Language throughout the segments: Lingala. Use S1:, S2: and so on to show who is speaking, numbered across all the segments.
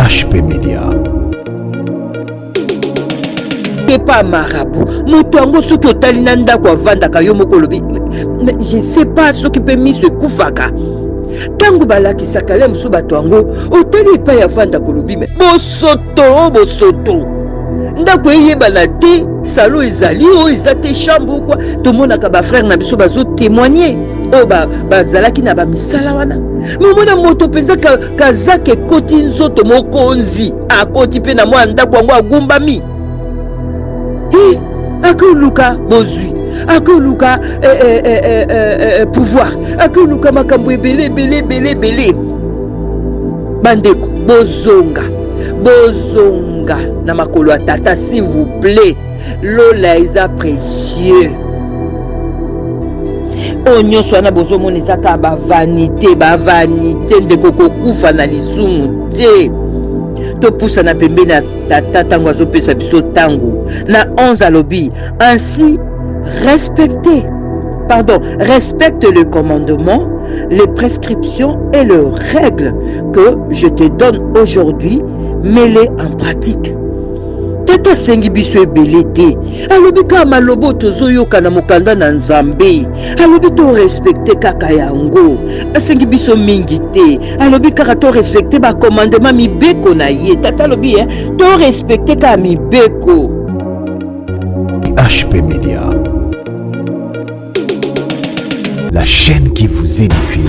S1: HP Media.
S2: C'est pas marabout. Moutongo ce que talinanda kwa vanda kayomo kolobi. Je ne sais pas ce qui peut mis ce koufaka. Tango balaki sakale musu batwango oteli pa ya vanda kolobi me bosoto. Ndako yeba na te salo ezali o ezate chambre quoi. Tout le monde a ba frère na biso bazo témoigner. O bazalaki na ba misala wana. Mona moto penza kazake koti nzoto mokonzi akoti pe na mwa ndako ngo agumbami. Akuluka bozui akuluka pouvoir akuluka makambo belé bandeko bozonga na makolo ya tata s'il vous plaît. Lola eza précieux onyo swana bozomona ezaka bavanité ndeko kokufa na lisumu te. Topusa na pembeni na tata tango azopesa biso tango na 11 alobi ainsi respecte le commandement, les prescriptions et les règles que je te donne aujourd'hui, mets-les en pratique. Tata sengi biso ebele te alobi ka malobo tozoyoka na mokanda na nzambe alobi to respecte kaka yango asengi biso mingi te alobi kaka to respecte ba commandement mibeko na ye tata alobi to respecte ka mibeko.
S1: HP Media, la chaîne qui vous édifie.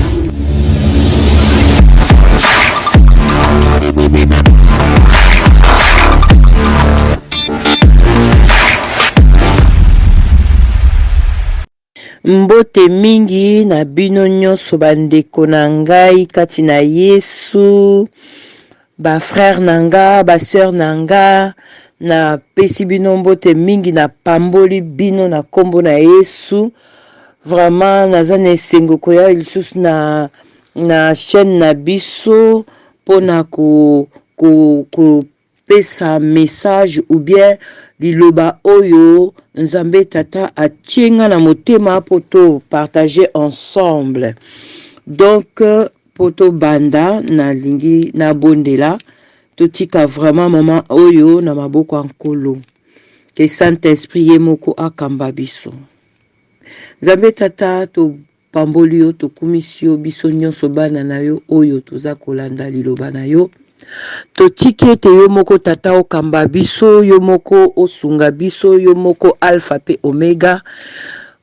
S2: Mbote mingi na bino nyonso bandeko na ngai kati na Yesu, ba frère nanga, ba sœur nanga, na pesi bino mbote mingi na pamboli bino na kombo na Yesu. Vraiment naza na esengo koya lisusu na chaîne na biso pona ko pesa message ou bien liloba oyo nzambe tata atienga na motema poto partager ensemble. Donc poto banda na lingi na bondela totika vraiment moment oyo na maboko ankolo que Saint-Esprit yemoko akamba biso. Nzambe tata to pamboli yo to kumisio biso nyonso bana na yo oyo toza kolanda liloba na yo. Totiki ete yo moko tata okamba biso, yo moko osunga biso, yo moko alpha pe omega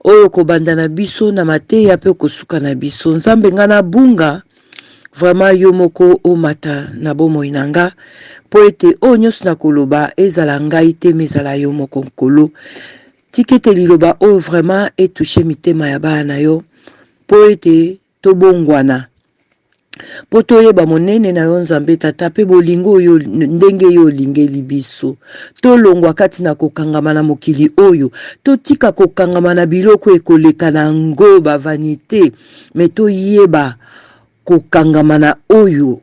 S2: oyo kobanda na biso na mateya pe kosuka na biso. Nzambe ngana bunga vraiment yo moko omata na bomoi nanga po ete o nyonso na koloba ezala ngai te mezala yo moko nkolo. Tikete liloba oyo vraiment etouche mitema ya bana yo po ete tobongwana po toyeba monene na yo nzambe tata pe bolingo yo ndenge yo lingeli biso tolongwa kati na kokangama na mokili oyo totika kokangama na biloko ekoleka na ngo ba vanité me toyeba kokangama na oyo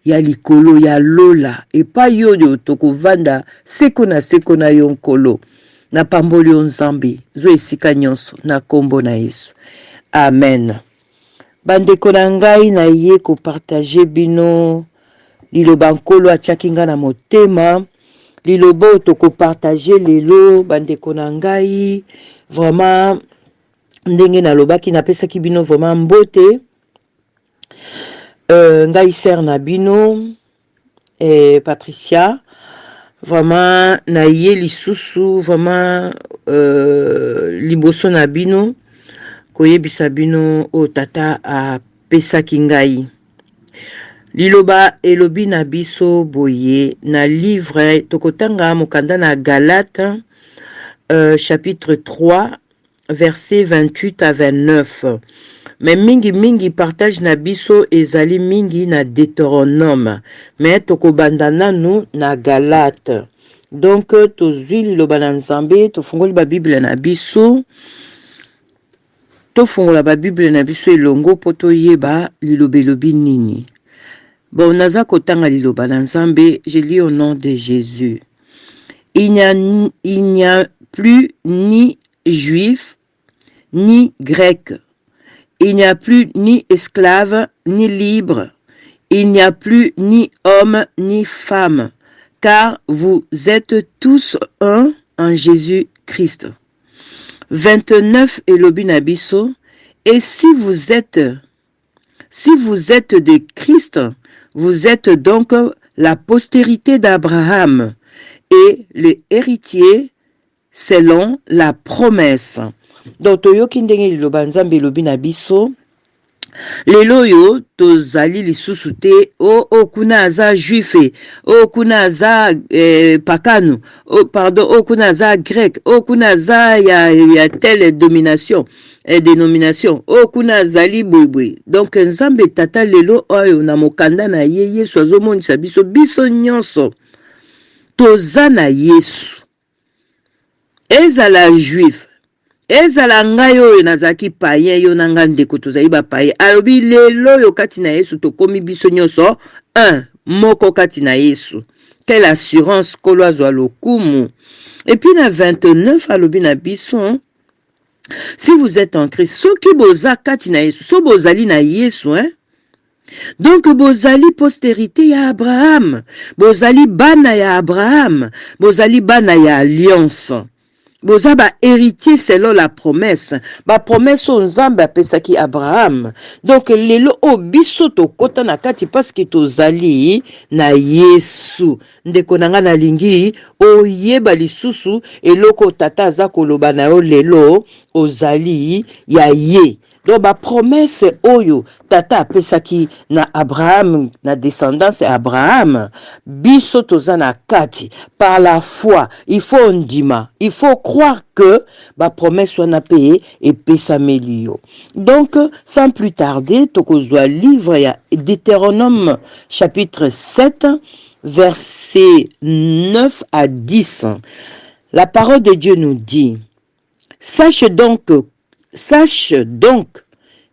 S2: ya likolo ya lola epa yo tokovanda seko na yo nkolo na pamboli yo nzambe zo esika nyonso na kombo na Yesu amen. Bandeko na ngai na ye ko partager bino liloba nkolo atiaki nga na motema lilobo to ko partager lelo bandeko na ngai vraiment ndenge na lobaki na pesaki bino vraiment mbote ngai sœur na bino Patricia vraiment na ye lisusu vraiment liboso na bino koyebisa bino o tata a pesaki ngai liloba elobi na biso boye na livre tokotanga mokanda na Galate chapitre 3 verset 28 à 29 mais mingi partage na biso ezali mingi na Deutéronome mais tokobanda nanu na Galate. Donc tozwi liloba na nzambe tofungoli ba Bible na biso tofungola ba Bible na biso elongo po toyeba lilobelobi nini. Bon naza kotanga liloba na nzambe, je lis au nom de Jésus. Il n'y a plus ni juif ni grec. Il n'y a plus ni esclave ni libre. il n'y a plus ni homme ni femme, car vous êtes tous un en Jésus-Christ. 29 elobi na biso, et si vous êtes de Christ, vous êtes donc la postérité d'Abraham et les héritiers selon la promesse. Donc toyoki ndenge liloba nzambe elobi na biso, lelo yo tozali lisusu te o kuna aza juife, o kuna aza pakano, o kuna aza grec, o kuna aza ya telle dénomination, o kuna azali bwebwe. Donc nzambe tata lelo oyo na mokanda na ye Yesu azomonisa biso nyonso toza na Yesu. Ezala juif, ezala ngai oyo nazaki païen yo nanga ndeko tozali ba païen. Alobi lelo yo kati na Yesu tokomi biso nyonso un moko kati na Yesu. Quelle assurance kolo azwa lokumu. Et puis na 29 alobi na biso, si vous êtes en Christ, soki boza kati na Yesu, so bozali na Yesu, hein? Donc bozali postérité ya Abraham, bozali bana ya Abraham, bozali bana ya alliance. Boza ba héritier selon la promesse. Ba promesse on nzambe apesaki Abraham. Donc lelo obiso to kota na kati parce que tozali na Yesu. Ndeko nanga na lingi oyeba lisusu eloko tata aza koloba na yo lelo ozali ya ye. Donc ba promesse oyo tata apesaki na Abraham, na descendance Abraham, biso toza na kati par la foi. Il faut ndima, il faut croire que ba promesse wana pe epesameli yo. Donc sans plus tarder, tokozwa livre ya Deutéronome chapitre 7 verset 9 à 10. La parole de Dieu nous dit: Sache donc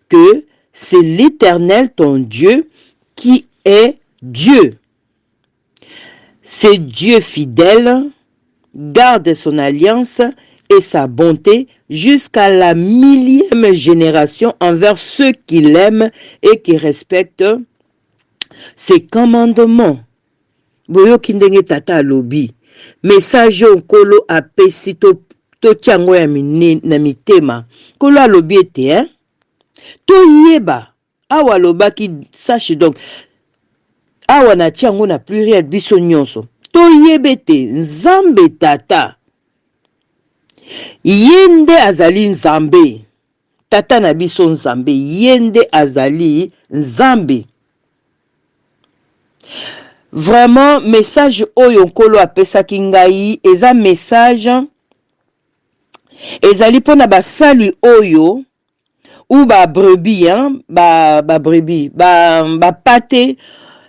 S2: que c'est l'Éternel ton Dieu qui est Dieu. C'est Dieu fidèle, garde son alliance et sa bonté jusqu'à la 1000e génération envers ceux qui l'aiment et qui respectent ses commandements. Boyoki ndenge tata alobi, message okolo apesi to tiango ya na mitema. Kolo alobi ete, hein? To yeba, awa lobaki, sache donc, awa na tiango na pluriel biso nyonso. To yebete, nzambe tata. Yende azali nzambe. Tata na biso nzambe. Yende azali nzambe. Vraiment, message oyo nkolo apesaki ngai, eza message, ezali pona basali oyo, ou ba brebis, hein, ba brebis, ba pate,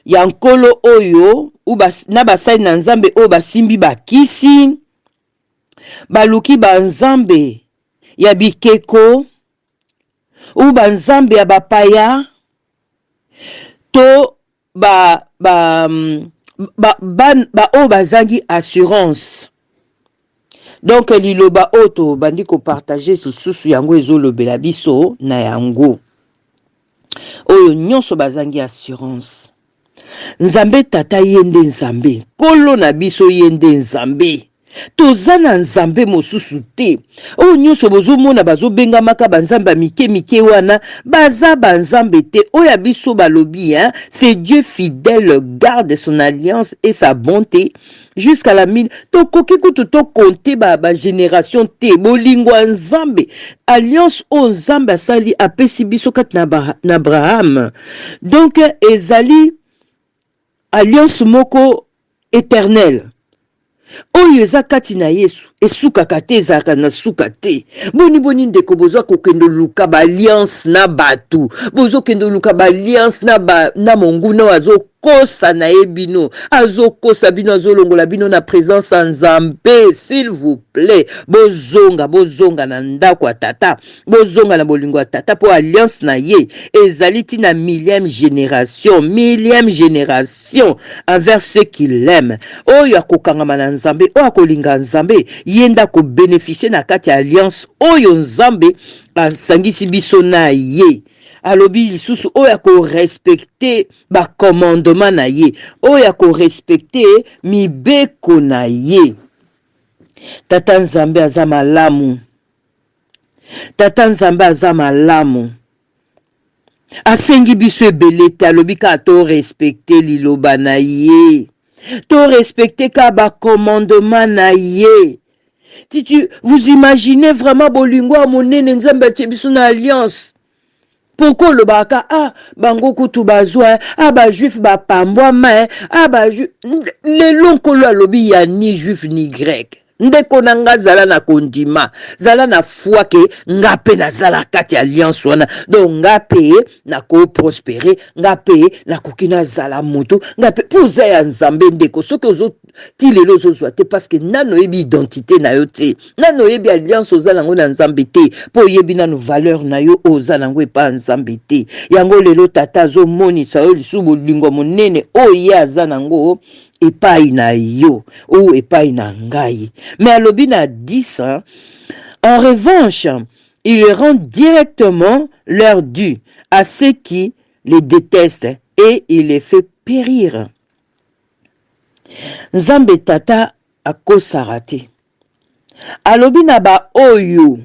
S2: ya nkolo oyo, ou na basali na nzambe oyo basimbi bakisi, baluki ba nzambe ya bikeko, ou ba nzambe ya bapaya, to oyo bazangi assurance. Donc liloba oto bandi ko partager susu yango ezolobela biso na yango. Oyo nyonso bazangi assurance. Nzambe tata yende nzambe, kolo na biso yende nzambe. Toza na nzambe mosusu te. Oyo nyonso bozomona bazobengamaka banzambe mike wana, baza banzambe te. Oyo biso balobi, hein, c'est Dieu fidèle, garde son alliance et sa bonté jusqu'à la 1000. Tokoki kutu to compter ba génération te. Bolingwa nzambe. Alliance o nzambe asali apesi biso kat na Abraham. Donc ezali alliance moko éternelle. Oyo eza kati na Yesu esukaka te, ezalaka na suka te. Boni ndeko bozo kokendo luka ba alliance na batu, bozo kendo luka ba alliance na monguna azo kosa na ebino, azo kosa bino, azo longola bino na présence en Nzambe. S'il vous plaît, bozonga na ndako tata, bozonga na bolingo tata po alliance na ye ezali ti na 1000e génération envers ceux qui l'aiment. Oyo akokangama na Nzambe, oyo akolinga Nzambe, yenda ko bénéficier na kati alliance oyo Nzambe asangisi biso na ye. alobi lisusu oyo ko respecter ba commandement na ye, oyo ko respecter mibeko na ye. Tata Nzambe aza malamu. Tata Nzambe aza malamu. Asengi biso ebele te alobi ka to respecter liloba na ye. To respecter ka ba commandement na ye. Vous imaginez vraiment bolingo amonene Nzambe atie biso na alliance. Pourquoi le baka bango kutu bazwa ba juif ba pambwa ma ba juif le lonkolo alobi ya ni juif ni grec. Ndeko nanga zala na kondima, zala na foi ke ngape na zala kati alliance wana. Donc ngape na ko prospérer, ngape na kokina zala mutu, ngape pouza ya Nzambe ndeko soki ozo ti lelo zo te parce que nano yebi identité na yo te. Nano yebi alliance ozala ngo na Nzambe te. Po yebi nano valeur na yo ozala ngo pa Nzambe te. Yango lelo tata zo moni sa yo lisubu lingo monene oye azana ngo epai na yo ou epai na ngai. Mais alobi na 10 ans, en revanche, il rend directement leur dû à ceux qui les détestent et il les fait périr. Nzambe tata akosara te. Alobi na ba oyo.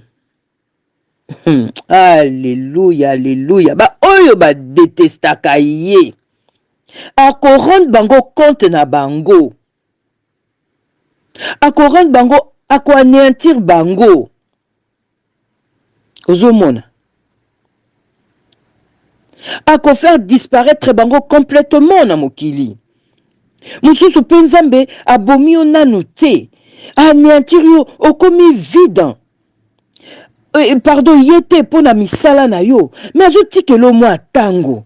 S2: Alléluia, alléluia. Ba oyo ba détestaka ye. Ako rendre bango compte na bango. Ako rendre bango, ako anéantir bango. Ozomona. Ako faire disparaître bango complètement na mokili. Mususu pe Nzambe abomi yo nanu te. Anéantir yo okomi vide. Pardon, yete po na misala na yo. Mais azotikelo mwa tango.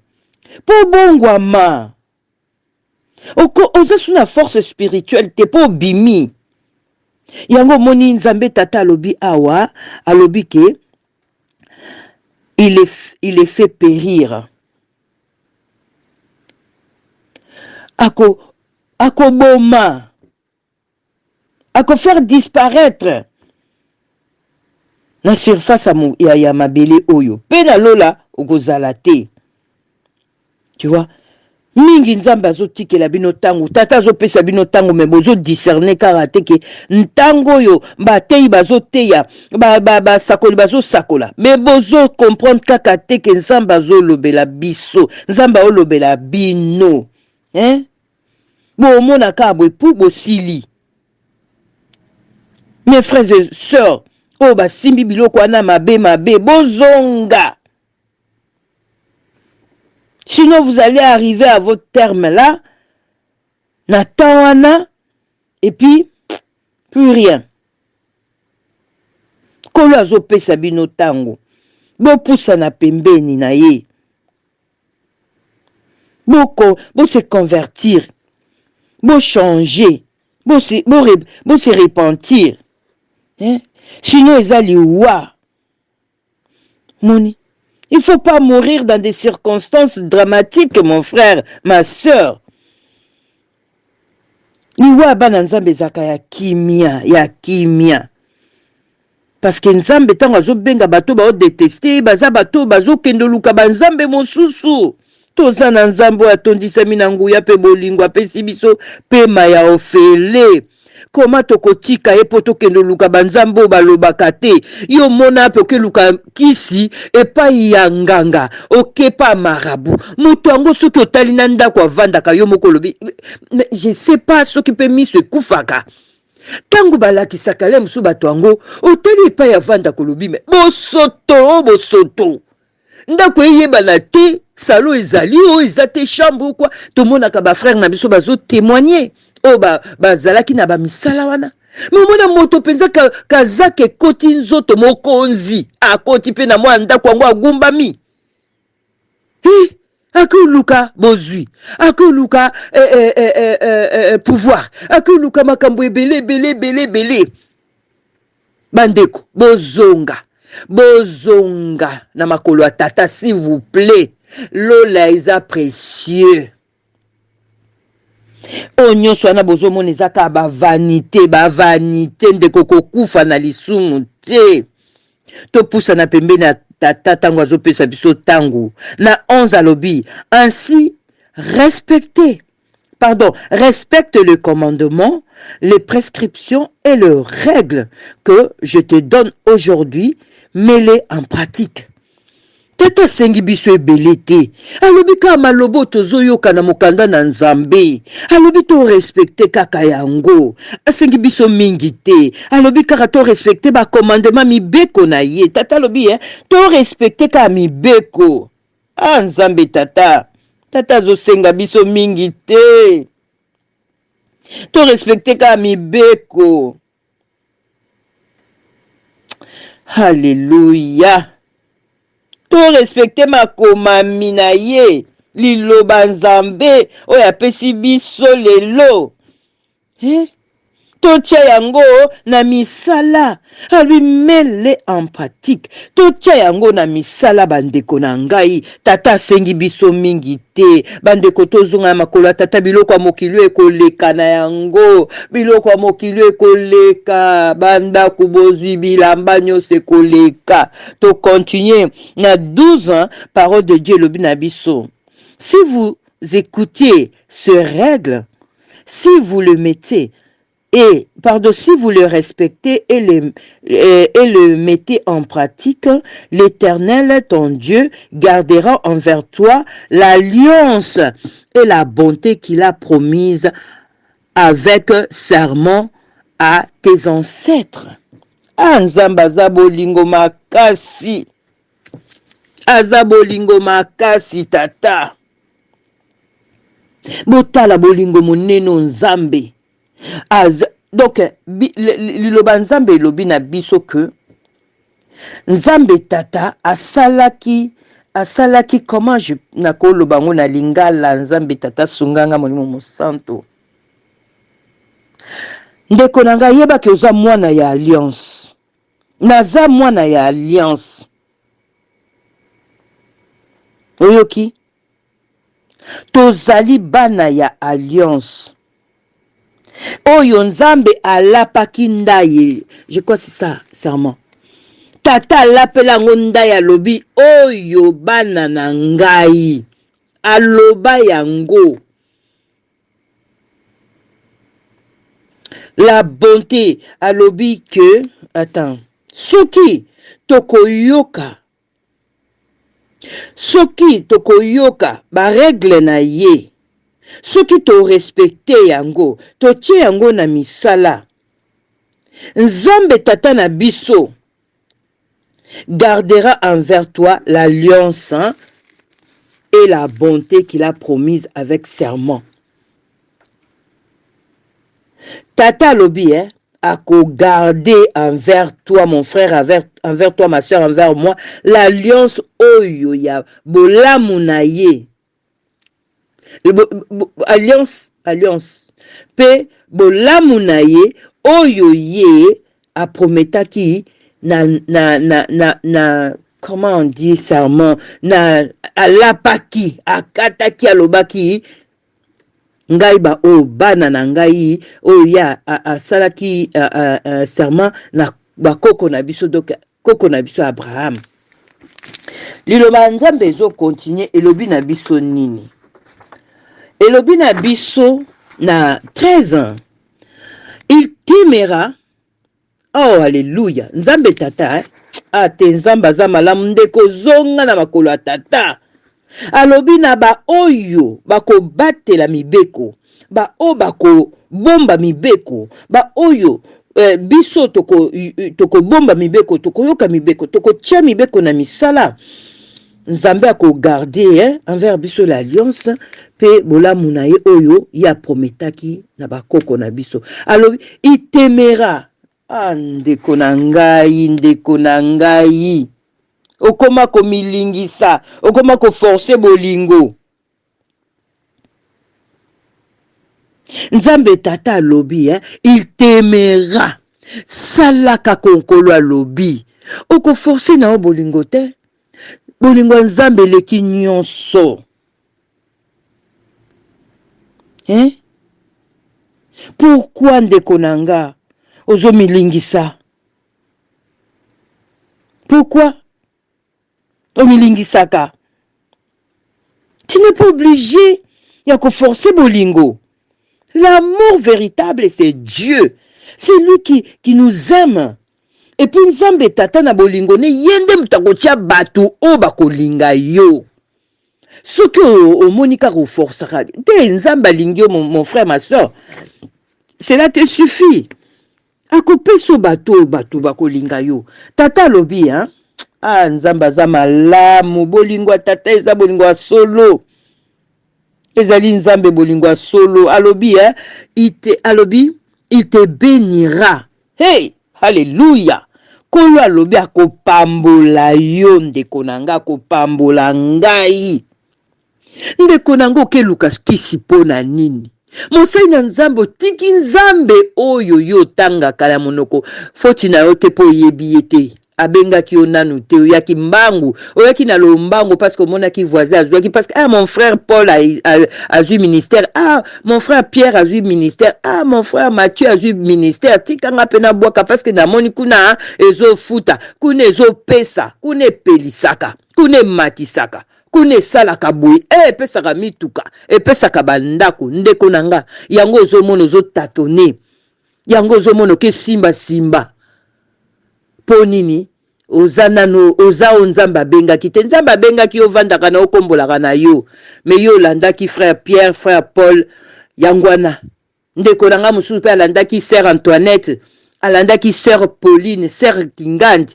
S2: Po bongwama. Oza suna force spirituelle te po bimi. Yango moni Nzambe tata alobi awa, alobi ke il les fait périr. Ako boma. Ako faire disparaître na surface ya mabele oyo. Pe na lola okozala te. Tu vois? Mingi Nzambe azotikela bino tango, tata azopesa bino tango, mais bozo discerner karate ke ntango yo batei bazoteya ba sakoli bazosakola, mais bozo comprendre kaka te ke Nzambe azolobela biso, Nzambe olobela bino. Bo mona ka boy pou bosili. Mes frères et sœurs, ba simbi biloko wana mabe bozonga. Sinon, vous allez arriver à votre terme là, Natawana, et puis, plus rien. Kolo azope sabino tango. Bo poussa na pembeni na ye. Bo se convertir. Bo changer. Bo se repentir. Sinon, ils allaient wa. Moni. Il ne faut pas mourir dans des circonstances dramatiques, mon frère, ma soeur. Niwa bana Nzambe zaka ya kimia. Parce que Nzambe tango azo benga bato ba détester, baza bato bazo kendo luka ba Nzambe mosusu. Toza na Nzambe atondisa mina nguya pe bolingo apesi biso pe maya ofele. Comment tokotika epoto kendo luka banzambo balobaka te yo mona pe ke luka kisi epai ya nganga okepa marabu mutu ango soki otali na ndako avandaka yo moko lobi je sais pas soki pe miso ekufaka tango balakisaka le musu bato ango otali epai ya vanda kolobi me bosoto ndako eyeba na te salo ezali o ezate chambre quoi tomonaka ba frère na biso bazo témoigner bazalaki na ba misala wana mona moto penza kazake koti nzoto mokonzi akoti pe na mwa ndako ngo agumbami akuluka bozwi akuluka pouvoir akuluka makambo ebele bandeko bozonga na makolo ya tata s'il vous plaît lola eza précieux. Nyonso wana bozomona ezaka ba vanité ndeko kokufa na lisumu te. To poussa na pembeni tata tango azopesa biso tango. Na 11 alobi, ainsi respecte le commandement, les prescriptions et les règles que je te donne aujourd'hui, mets-les en pratique. Tata sengi biso ebele te. Alobi ka malobo tozoyoka na mokanda na Nzambe. Alobi to respecte kaka yango. Asengi biso mingi te. Alobi kaka to respecte ba commandement mibeko na ye. Tata alobi to respecte ka mibeko. Ah Nzambe tata. Tata zo senga biso mingi te. To respecte ka mibeko. Alléluia. To respecte makomami na ye liloba Nzambe oyo apesi biso lelo. Totia yango na misala. Lui mele en pratique. Totia yango na misala bandeko na ngai. Tata sengi biso mingi te. Bandeko tozonga makolo tata biloko ya mokili ekoleka na yango. Biloko ya mokili ekoleka. Banda kubozwi bilamba nyonso ekoleka. To continuer na 12 ans, parole de Dieu lobi na biso. Si vous écoutiez ce règle, si vous le mettez si vous le respectez et le mettez en pratique, l'Éternel, ton Dieu, gardera envers toi l'alliance et la bonté qu'il a promise avec serment à tes ancêtres. Nzambe aza bolingo makasi. Aza bolingo makasi tata. Botala bolingo moneno Nzambe. Donc, liloba Nzambe lobi na biso que Nzambe tata asalaki comment je nakoloba ngo na lingala Nzambe tata sunganga molimo mosanto. Ndeko nanga yeba ke oza mwana ya alliance. Naza mwana ya alliance. Oyoki? Tozali bana ya alliance. Oyo Nzambe alapaki ndaye. Je crois c'est ça, serment. Tata alapela ngonda ya lobi oyo bana na ngai. Aloba yango. La bonté alobi que attends. Soki tokoyoka ba règle na ye. Soki to respecte yango, to tie yango na misala. Nzambe tata na biso gardera envers toi l'alliance et la bonté qu'il a promise avec serment. Tata lobi a garder envers toi mon frère, envers toi ma soeur, envers moi l'alliance oyo ya bolamu na ye. Alliance pe bolamu na ye oyo ye a prometaki na comment on dit serment na alapaki akataki alobaki ngai ba o bana na ngai o ya asalaki serment na bakoko na biso donc koko na biso Abraham. Liloba Nzambe zo continuer elobi na biso nini? Elobi na biso na 13 ans. Il t'aimera. Oh, alléluia. Nzambe tata. Te Nzamba za malamu ndeko zonga na makolo ya tata. Alobi na ba oyo bako batela mibeko. Ba o bako bomba mibeko. Ba oyo biso toko bomba mibeko. Toko yoka mibeko. Toko tia mibeko na misala. Nzambe ako garder envers biso l'alliance pe bolamu na ye oyo ya prometaki na bakoko na biso. Alors il t'aimera. Ndeko na ngai. Okoma ko milingisa, okoma ko forcer bolingo. Nzambe tata lobi il t'aimera. Salaka konkolo alobi. Oko forcer na bolingo te. Bolingo Nzambe leki nyonso. Pourquoi ndeko nanga ozo milingisa? Pourquoi? omilingisaka. Tu n'es pas obligé ya forcer bolingo. L'amour véritable, c'est Dieu. C'est lui qui nous aime. Et puis nzambe tata na bolingo ne yende mutakotia batu o bakolinga yo. Ce que au monika ko forcera. Te nzamba lingyo mon frère ma soeur. Cela te suffit. Akope so batu bakolinga yo. Tata lobi hein. Ah nzamba za malamu bolingo tata eza bolingo solo. Ezali nzambe bolingo solo alobi hein. Il te bénira. Hey, alléluia. Kolo alobi akopambola yo ndeko nanga akopambola ngai. Ndeko nanga okeluka kisi pona nini? Mosai na nzambe tiki nzambe oyo yo tangaka na monoko. Foti na yo te po yebi ete. Abengaki yo nanu te oyaki mbangu. Oyaki na lo mbangu parce que monaki voisin azwaki parce que ah mon frère Paul a eu ministère. Ah mon frère Pierre a eu ministère. Ah mon frère Mathieu a eu ministère. Tikanga pena boaka parce que na moni kuna ezo futa, kuna ezo pesa, kuna pelisaka, kuna matisaka. Kune salaka boy pesaka mituka pesaka bandako ndeko nanga yango ozomono zo tatone yango ozomono ke simba po nini ozanano oza nzamba benga kite nzamba benga ki ovandaka na okombolaka na yo me yo landaki frère Pierre frère Paul yangwana ndeko nanga mususu pe alandaki sœur Antoinette alandaki sœur Pauline sœur Kingandi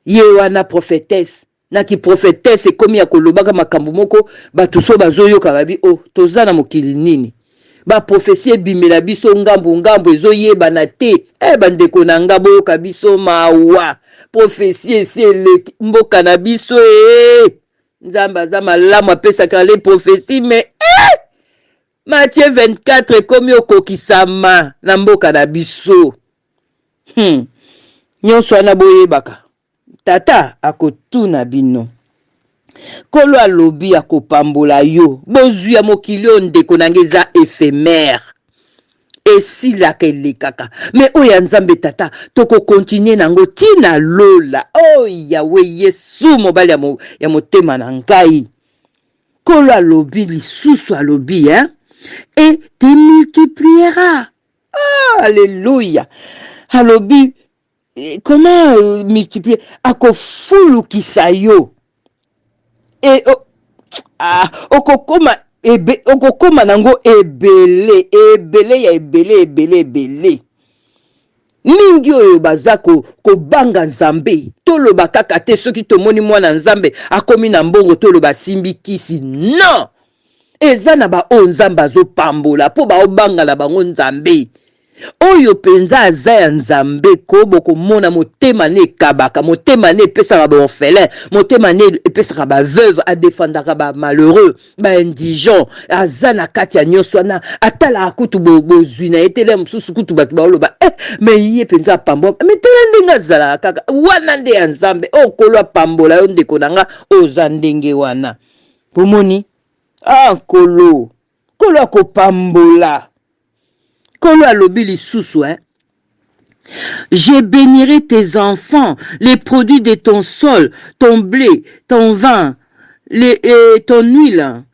S2: ye wana prophétesse naki prophétesse komi ya kolobaka makambo moko batu so bazoyoka babi o tozana mokili nini ba prophétie bimela biso ngambo ezoyeba na te bandeko na nga boyoka biso mawa prophétie le mboka na biso nzamba za malamu apesaka le prophétie mais Matthieu 24 komi okokisama na mboka na biso nyonso wana boyebaka tata akotuna bino kolo alobi akopambola yo bozwi ya mokili oyo ndeko nange eza éphémère esilaka elekaka me oyo ya nzambe tata tokokontinue nango tina lola yawe yesu mobali ya motema na ngai kolo alobi lisusu alobi et te multipliera alléluia alobi comment multiplier akofulukisa yo okokoma nango ebele ya ebele mingi oyo baza kobanga nzambe toloba kaka te soki tomoni mwana nzambe akomi na mbongo toloba simbi kisi non eza na ba o nzambe azopambola po baobanga na bango nzambe oyo penza aza ya nzambe kobo komona motema ne kabaka motema ne pesaka ba orphelin motema ne pesaka ba veuve adefendaka ba malheureux ba indigent aza na kati ya nyonso na atala akutu bozwi na etele mususu kutu batu baoloba mais ye penza pambo mais tele ndenge azala kaka wana nde ya nzambe okolo pambola yo ndeko nanga oza ndenge wana pomoni kolo akopambola kolo alobi lisusu je bénirai tes enfants, les produits de ton sol, ton blé, ton vin, ton huile,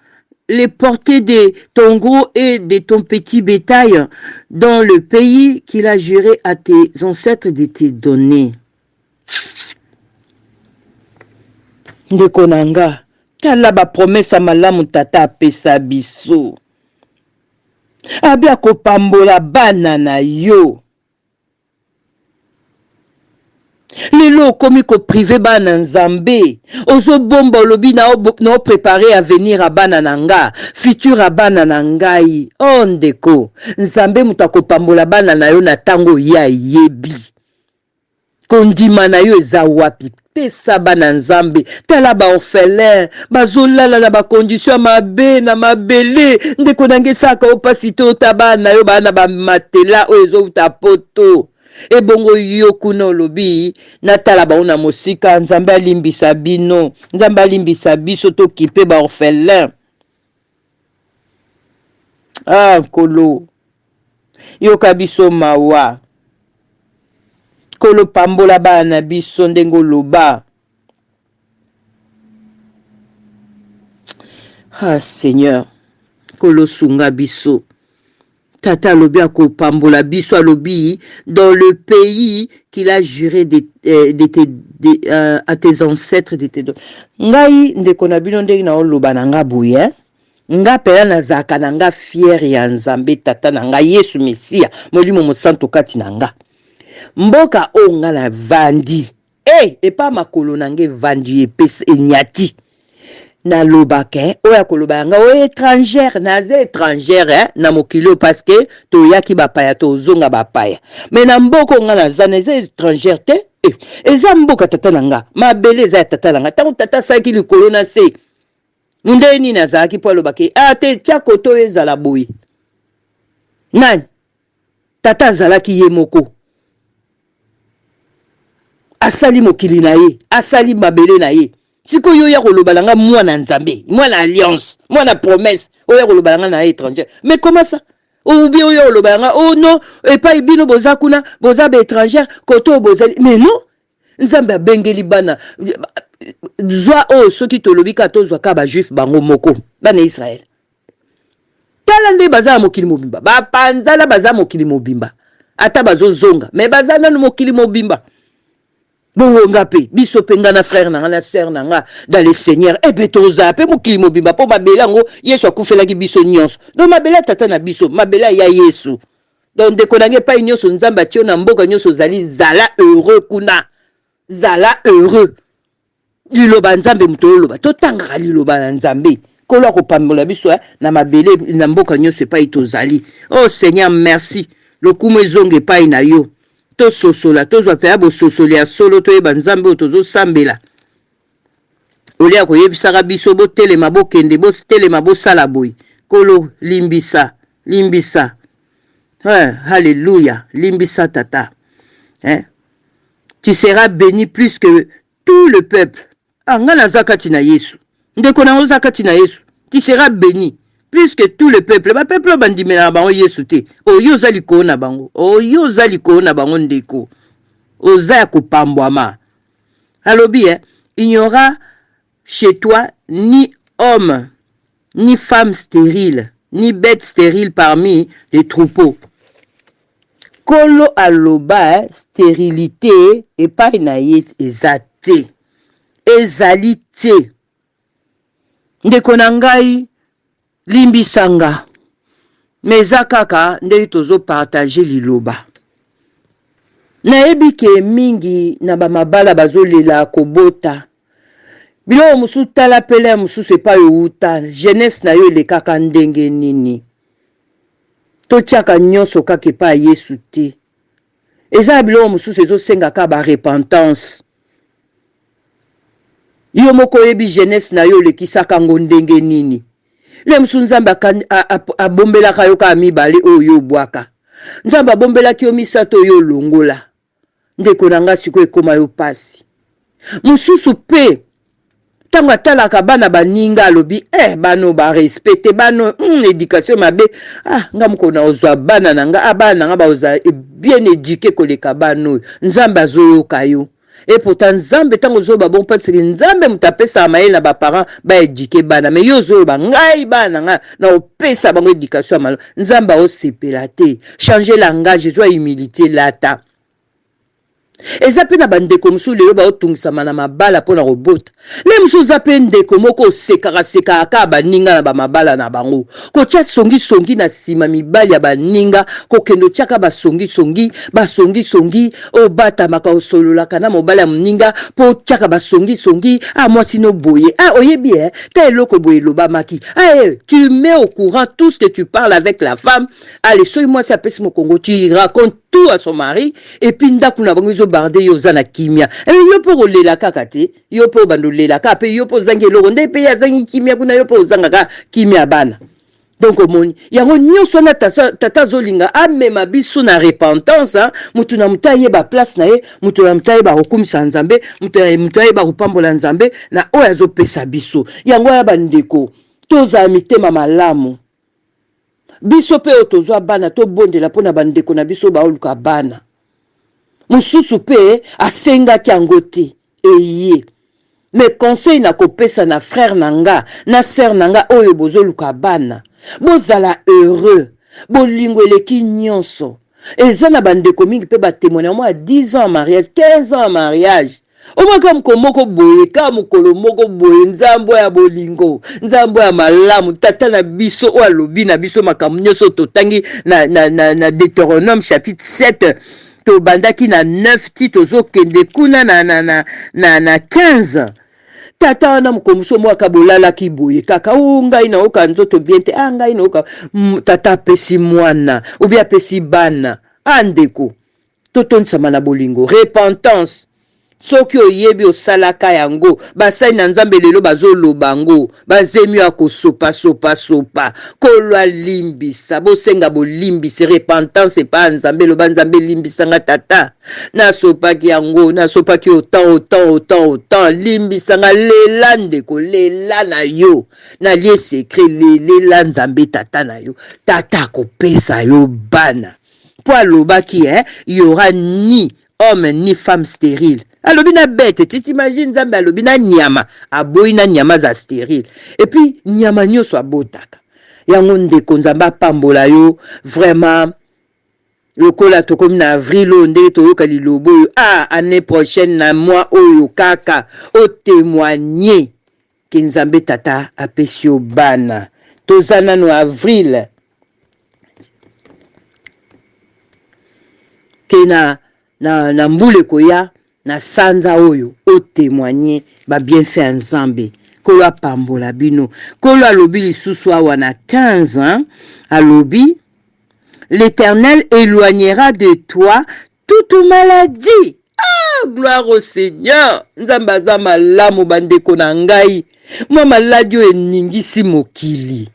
S2: les portées de ton gros et de ton petit bétail dans le pays qu'il a juré à tes ancêtres de te donner. Ndeko nanga, tala ba promesse malamu tata apesa biso. Abi akopambola bana na yo. Lelo okomi ko privé bana nzambe. Ozo bomba olobi na préparé à venir à bana nanga. Futur à bana nangai. Oh ndeko. Nzambe muta kopambola bana na yo na tango ya yebi. Kondima na yo eza wapi. Pesa bana nzambe. Tala ba orphelin. Bazolala na ba condition mabe na mabele. Ndeko nange saka opasite otabana yo bana ba matela oezo utapoto. Ebongo yo kuna olobi natala baona mosika nzambe alimbisa bino nzambe alimbisa biso to kipe ba orphelin kolo yo kabiso mawa kolo pambola bana biso ndengo loba Ah Seigneur, kolosunga biso. Tata lobi akopambola biso alobi dans le pays qu'il a juré à tes ancêtres de tes ngai ndeko na bino ndenge na oloba na nga boye nga pela nazaka na nga fier ya Nzambe tata na nga Yesu Mesia molimo mosanto kati na nga mboka o nga na vandi epa makolo na nge vandi epesi enyati na lobake oya koloba yanga o étrangère naze étrangère na mokilo parce que to yaki bapaya to zonga bapaya mais na mboko nga na zana eza étrangère te eza mboka tata na nga mabele eza tata na nga tango tata saki likolo na se ndeni nazaki po lobake te tia koto ezala boyi nani tata azalaki ye moko asali mokili na ye asali mabele na ye siko yo ya kolobalanga mwana Nzambe mwana alliance mwana promesse oya kolobalanga na étranger mais comment ça ou bien oya kolobalanga oh non et pas ibino boza kuna boza ba étrangère koto bozali mais non Nzambe bengeli bana zwa soki tolobi ka tozwa ka ba juif bango moko bana Israël tala nde baza mokili mobimba ba panzala baza mokili mobimba ata bazo zonga mais baza nanu mokili mobimba. Bongo ngape biso penga na frère na sœur na dans le Seigneur toza pe mokili mobimba po mabela ngo Yesu akufelaki biso nyonso donc mabela tata na biso mabela ya Yesu donc de konange pa nyonso Nzamba tio na mboka nyonso zali zala heureux kuna zala heureux liloba Nzambe mutoloba totanga liloba na Nzambe kolo ko pambola biso na mabele na mboka nyonso pa itozali. Oh Seigneur merci lokumu ezonge pa ina yo to sosola tozwa pe abo sosoli ya solo to yeba Nzambe otozo sambela olia ko yebisaka biso bo telema bo kende bo telema bo sala boy kolo limbisa alléluia limbisa tata tu seras béni plus que tout le peuple ngana zakati na Yesu ndeko na zakati na Yesu tu seras béni plus que tout le peuple. Ba peuple bandimela bango Yesu te. Oyo zali ko na bango. Oyo zali ko na bango ndeko. Oza ko pambwama. Alobi il n'y aura chez toi ni homme, ni femme stérile, ni bête stérile parmi les troupeaux. Kolo aloba stérilité et pas naïe ezate. Ezalité. Ndeko na ngai limbisanga meza kaka nde tozo partager liloba nayebi ke mingi na bamabala bazolela kobota bilo musu tala pele musu se pa yuta jeunesse na yo le kaka ndenge nini to tiaka nyonso kaka pa Yesu te eza bilo musu sezo senga ka ba repentance yo moko yebi jeunesse na yo le kisaka ndenge nini le musu Nzambe abombela kayo ka mibale oyo bwaka Nzambe abombela ki yo misato yo longola ndeko nanga siko ekoma yo pasi mususu pe tango atalaka bana baninga alobi bano ba respecte bano éducation mabe nga mukona ozwa bana nanga bana nanga baoza bien éduqué koleka bano Nzambe azoyoka yo. Et pourtant Nzambe tango zoba bon parce que Nzambe mutapesa maela ba parents ba éduquer bana mais yo zoba ngai bana nga na opesa bango éducation malo Nzambe o sepela te changer langage zo humilité lata eza pe na bandeko musu lelo ba otungisa na mabala pona robota le musu zape ndeko moko sekaka ka baninga na ba mabala na bango ko tia songi na sima mibali ya baninga ko kendo tiaka ba songi o bata maka osolola kana mobala mninga po tiaka ba songi moi sino boye oyebi ta eloko boye loba maki tu mets au courant tout ce que tu parles avec la femme allez soy moi ça pèse mon Congo tu racontes tout à son mari et puis ndakuna bango zo barde yo zana kimia yo po lela kakate yo po bandolela ka pe yo po zangelo nde pe ya zangi kimia kuna yo po zangaka kimia bana donc omoni yango nyonso na tata zolinga amema biso na repentance mutu na mutaye ba place na ye mutu na mutaye ba okumisa Nzambe mutaye ba kupambola Nzambe na oya zo pesa biso yango ya bandeko toza mitema malamu biso pe otozwa bana to bondela pona bandeko na biso baoluka bana mususu pe asenga kyango te eye Mais conseil na kopesa na frère nanga, na sœur nanga oyo bozoluka bana. Bozala heureux. Bolingo eleki nyonso. Eza na bandeko mingi pe ba témoigner moi 10 ans en mariage, 15 ans en mariage. Omaka mkomoko boye ka mukolo moko boye nzambo ya bolingo, nzambo ya malamu tata na biso o alobi na biso makambo nyonso totangi na Deutéronome chapitre 7. To bandaki na 9 titres zo kende kuna na 15. Tata wana mkomuso mwaka bolala kiboye kaka ngai na oka nzoto bien te ngai na oka tata pesi mwana ou bien pesi bana andeko totonisa na bolingo repentance soki oyebi osalaka yango basai na nzambe lelo bazoloba ngo bazemi akosopa kolwa limbisa bosenga bolimbisa repentance pa nzambe loba nzambe limbisanga tata nasopaki yango nasopaki autant limbisanga lela ndeko lela na yo na lie secret lela nzambe tata na yo tata kopesa yo bana po alobaki y aura ni homme ni femme stérile. Alobi na bête, tu t'imagines nzambe alobi na nyama, aboyi na nyama za stérile. Et puis nyama nyonso abotaka. Yango ndeko nzambe pambola yo vraiment lokola tokomi na avril onde toyoka lilobo yo année prochaine na mois oyo kaka o témoigner que nzambe tata apesi yo bana. Tozana no avril ke na mbule koya na sanza oyo o témoigner ba bienfait ya nzambe kolo apambola bino kolo alobi lisusu awa na 15 ans alobi l'Éternel éloignera de toi toute maladie. Gloire au Seigneur. Nzambe aza malamu bandeko na ngai mwa maladi oyo eningisi mokili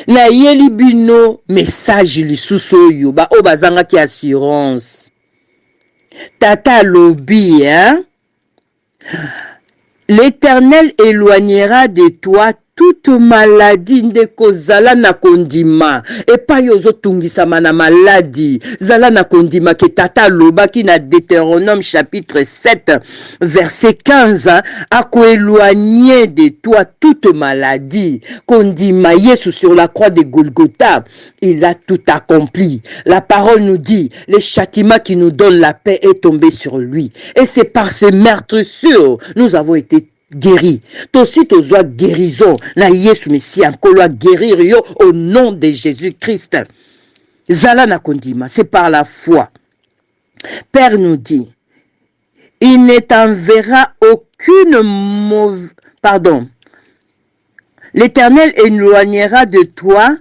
S2: na yeli bino message lisusu oyo ba o bazangaki assurance. Tata lobi, l'Éternel éloignera de toi toute maladie ndeko zala na kondima et pas yozo tungisa mana maladie zala na kondima ke tata lobaki na Deutéronome chapitre 7 verset 15 a éloigner de toi toute maladie kondima Yesu sur la croix de Golgotha il a tout accompli. La parole nous dit le châtiment qui nous donne la paix est tombé sur lui et c'est par ce meurtrissure nous avons été guéri. Tosi tozwa guérison na Yesu Messie ankolo guérir yo au nom de Jésus-Christ. Zala na kondima, c'est par la foi. Père nous dit, il ne t'enverra aucune mauvaise... Pardon. L'Éternel éloignera de toi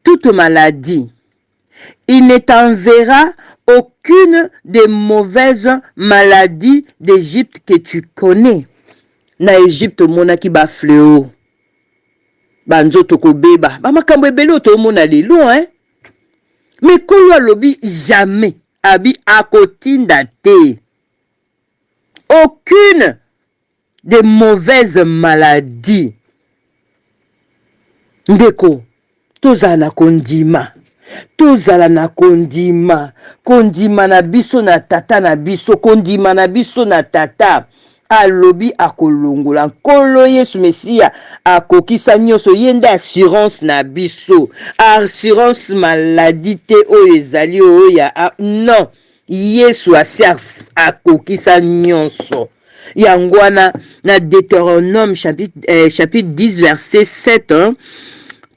S2: toute maladie. Il ne t'enverra aucune des mauvaises maladies d'Égypte que tu connais. Na Égypte monaki ba fléau banzoto kobeba ba makambo ebelo to mona lelo mais kolo alobi jamais abi akotinda te aucune des mauvaises maladies ndeko tozala na kondima na biso na tata na biso kondima na biso na tata alobi akolongola nkolo Yesu Mesia akokisa nyonso yende assurance na biso assurance maladie te oyo ezali oyo non Yesu asi akokisa nyonso yango wana na Deutéronome chapitre 10 verset 7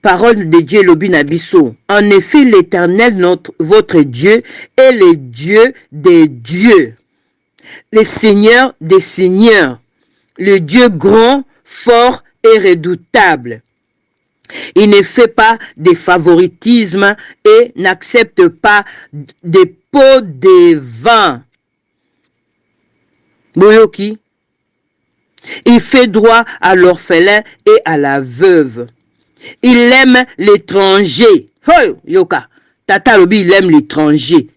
S2: parole de Dieu lobi na biso en effet l'Éternel votre Dieu est le Dieu des dieux, le Seigneur des seigneurs, le Dieu grand, fort et redoutable. Il ne fait pas de favoritisme et n'accepte pas des pots de vin. Boyoki. Il fait droit à l'orphelin et à la veuve. Il aime l'étranger. Hey, yoka. Tata lobi, il aime l'étranger.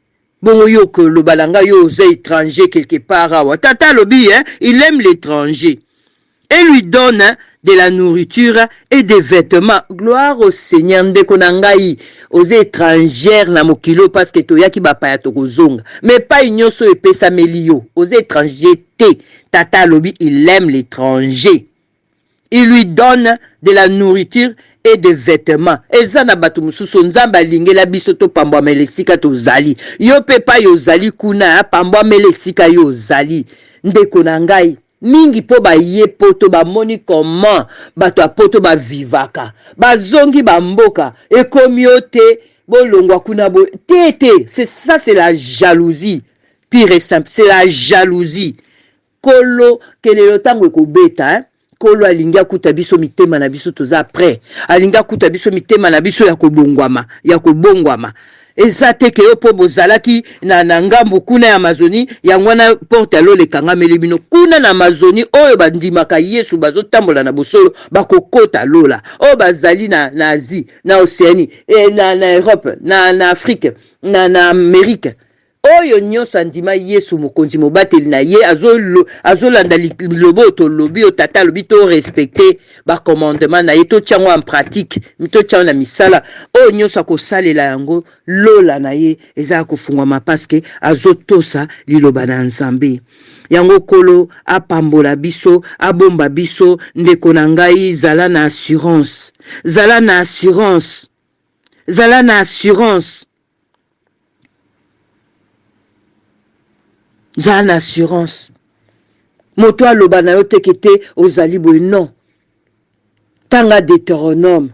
S2: Bon, yoko, le balanga, yo, étranger quelque part. Tata lobi, il aime l'étranger. Et lui donne de la nourriture et des vêtements. Gloire au Seigneur. Ndeko na ngai, aux étrangères na mokilo parce que toyaki bapaya tokozonga. Mais pas nyonso epesa melio. Aux étrangers te. Tata lobi, il aime l'étranger. Il lui donne de la nourriture et des vêtements. Eza na batu mususu nzamba lingela biso to pambwa melesika to zali. Yo pepa yo zali kuna pambwa melesika yo zali. Ndeko na ngai. Mingi po ba ye poto ba moni comment bato poto ba vivaka ba zongi ba mboka ekomiote bolongwa kuna bo tete. C'est ça, c'est la jalousie pire et simple. C'est la jalousie. Kolo kelelo tango ekobeta kolo alinga kuta biso mitema na biso toza après alinga kuta biso mitema na biso ya kobongwama eza te ke yo po bozalaki na ngambu kuna ya Amazonie yango na porte alo le kangameli bino kuna na Amazonie oyo bandimaka Yesu bazotambola na bosolo bakokota lola oyo bazali na Asie na Océanie na Europe na Afrique na Amérique oyo nyonso andima Yesu mokonzi mobateli na ye azolanda lobo to lobi o tata lobi to respecter ba commandement na ye to tiango en pratique mito tiango na misala oyo nyonso akosalela yango lola na ye eza kofungwama paske azotosa liloba na Nzambe. Yango kolo apambola biso abomba biso ndeko na ngai zala na assurance zala na assurance zala na assurance za na assurance. Moto aloba na yo tekete ozali boy non. Tanga Deutéronome.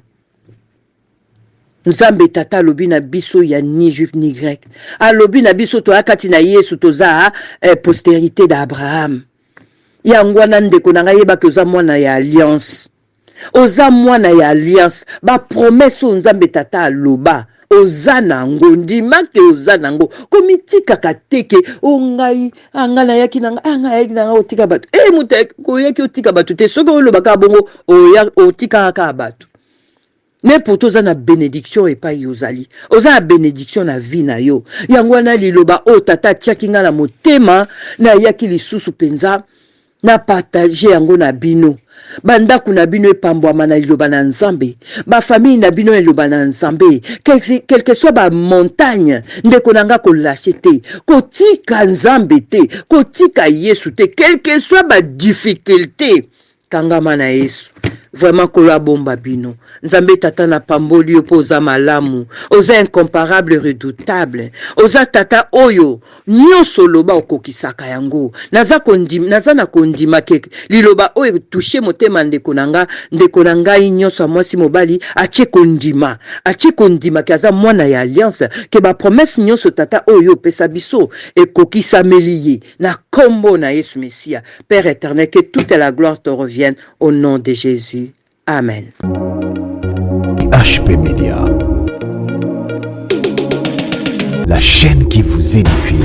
S2: Nzambe tata alobi na biso ya ni juif ni grec. Alobi na biso to akati na Yesu toza postérité d'Abraham. Yangwana ndeko na ngai yeba ke oza mwana ya alliance. Oza mwana ya alliance. Ba promesse nzambe tata aloba. Ozanango ndimake ozanango komitika kateke ongai angana yaki nanga nanga otika batu mutek koyaki otika batu te soko olobaka bongo otika ka batu ne poto za na bénédiction et pas yozali oza na bénédiction na vie na yo yango na liloba o tata tiaki nga na motema na yaki lisusu penza na partager yango na bino bandako na bino epambwama na liloba na Nzambe ba famille na bino liloba na Nzambe quel que soit ba montagne ndeko nanga ko lâcher te kotika Nzambe te kotika Yesu te quel que soit ba difficulté kangama na Yesu vraiment kolo bomba bino Nzambe tata na pamboli opoza malamu oza incomparable redoutable oza tata oyo nyonso loba okokisaka yango naza na kondima ke liloba oyo toucher motema ndeko na ngai nyonso mwasi mobali atie kondima ke aza mwana ya alliance ke ba promesse nyonso tata oyo pesa biso ekokisa meliye na kombo na Yesu Messia. Père éternel, que toute la gloire te revienne au nom de Jésus. Amen.
S1: HP Media, la chaîne qui vous édifie.